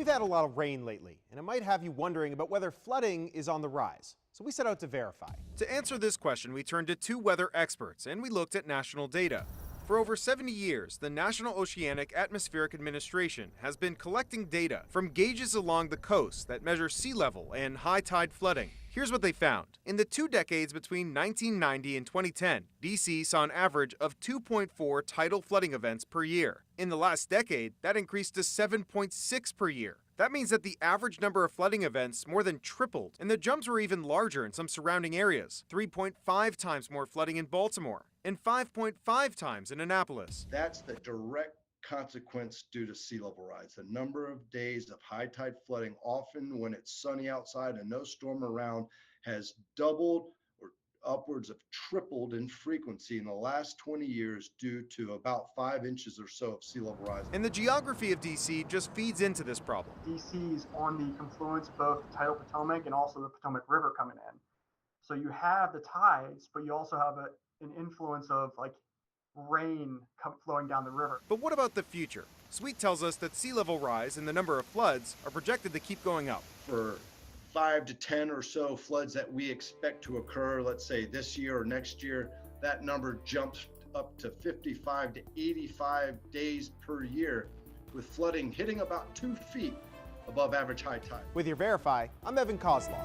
We've had a lot of rain lately, and it might have you wondering about whether flooding is on the rise. So we set out to verify. To answer this question, we turned to two weather experts, and we looked at national data. For over 70 years, the National Oceanic Atmospheric Administration has been collecting data from gauges along the coast that measure sea level and high tide flooding. Here's what they found. In the 2 decades between 1990 and 2010, DC saw an average of 2.4 tidal flooding events per year. In the last decade, that increased to 7.6 per year. That means that the average number of flooding events more than tripled, and the jumps were even larger in some surrounding areas. 3.5 times more flooding in Baltimore, and 5.5 times in Annapolis. That's the direct consequence due to sea level rise. The number of days of high tide flooding, often when it's sunny outside and no storm around, has doubled or upwards of tripled in frequency in the last 20 years due to about 5 inches or so of sea level rise. And the geography of DC just feeds into this problem. DC is on the confluence of both tidal Potomac and also the Potomac River coming in. So you have the tides, but you also have an influence of rain flowing down the river. But what about the future? Sweet tells us that sea level rise and the number of floods are projected to keep going up. For 5 to 10 or so floods that we expect to occur, let's say this year or next year, that number jumps up to 55 to 85 days per year, with flooding hitting about 2 feet above average high tide. With your Verify, I'm Evan Kozlov.